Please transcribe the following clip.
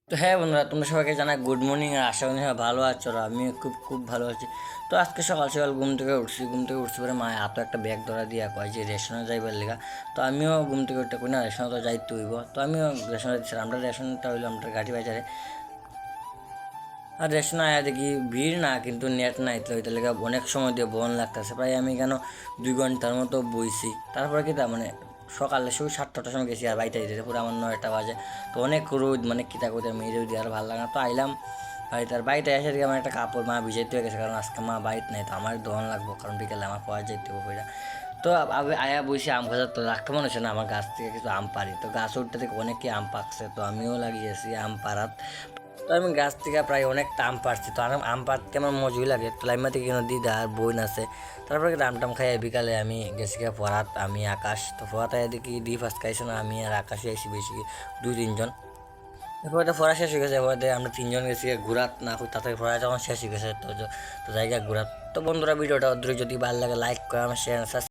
তো হ্যাঁ বন্ধুরা, তোমরা সবাইকে জানাই গুড মর্নিং আর আশা করি সবাই ভালো আছো। আর আমিও খুব খুব ভালো আছি। তো আজকে সকাল সকাল ঘুম থেকে উঠছি পরে মা হাতে একটা ব্যাগ ধরা দিয়া কয় যে রেশনে যাইবার লেগা। তো আমিও ঘুম থেকে উঠতে কই না, রেশনে তো যাইতে হইব। তো আমিও রেশনে দিচ্ছিলাম। আমরা রেশনটা হইলো আমরা গাড়ি বাজারে। আর রেশন আয়া দেখি ভিড় না, কিন্তু নেট নাই, তো ওইটা লেগে অনেক সময় দিয়ে বন লাগতেছে। প্রায় আমি কেন 2 ঘন্টার মতো বইছি। তারপরে কি তা মানে সকালে 7টার সময় গেছি আর বাইতে যেতে পুরো আমার 9টা বাজে। তো অনেক রোদ, মানে কিতা করতে মেয়ে রোদ আর ভালো লাগে না। তো আইলাম বাড়িতে। আর বাড়িতে এসে দিকে আমার একটা কাপড় মা ভিজাইতে হয়ে গেছে, কারণ আজকে মা বাড়িতে নেই। তো আমার ধোয়ান লাগবো, কারণ বিকেলে আমার পাওয়া যাইতে হবে বইটা। তো আয়া বসে আম খাওয়ার, তো রাখতে মনে হচ্ছে না আমার গাছ থেকে কিছু আম পারি। তো গাছ উঠতে থেকে অনেকে আম পাকছে, তো আমিও লাগিয়েছি আম পাড়াত। তো আমি গাছ থেকে প্রায় অনেকটা আম পাড়ছি। তো আম পাড়তে আমার মজুই লাগে। তো লাইমা থেকে কিনো দিদা আর বোন আছে। তারপরে আম টাম খাই বিকালে আমি গেছি গিয়ে ফরাত, আমি আকাশ। তো ফরাত দেখি ডি ফার্স্ট খাইছে না, আমি আর আকাশে আইসি বেশি 2-3 জন। এরপরে ফরা শেষ হয়ে গেছে। এরপরে আমরা 3 জন গেছি ঘুরাত, না তাতে ফরা যখন শেষ হয়ে গেছে তো জায়গা ঘুরাত। তো বন্ধুরা, ভিডিওটা যদি ভালো লাগে লাইক করে আমার শেয়ার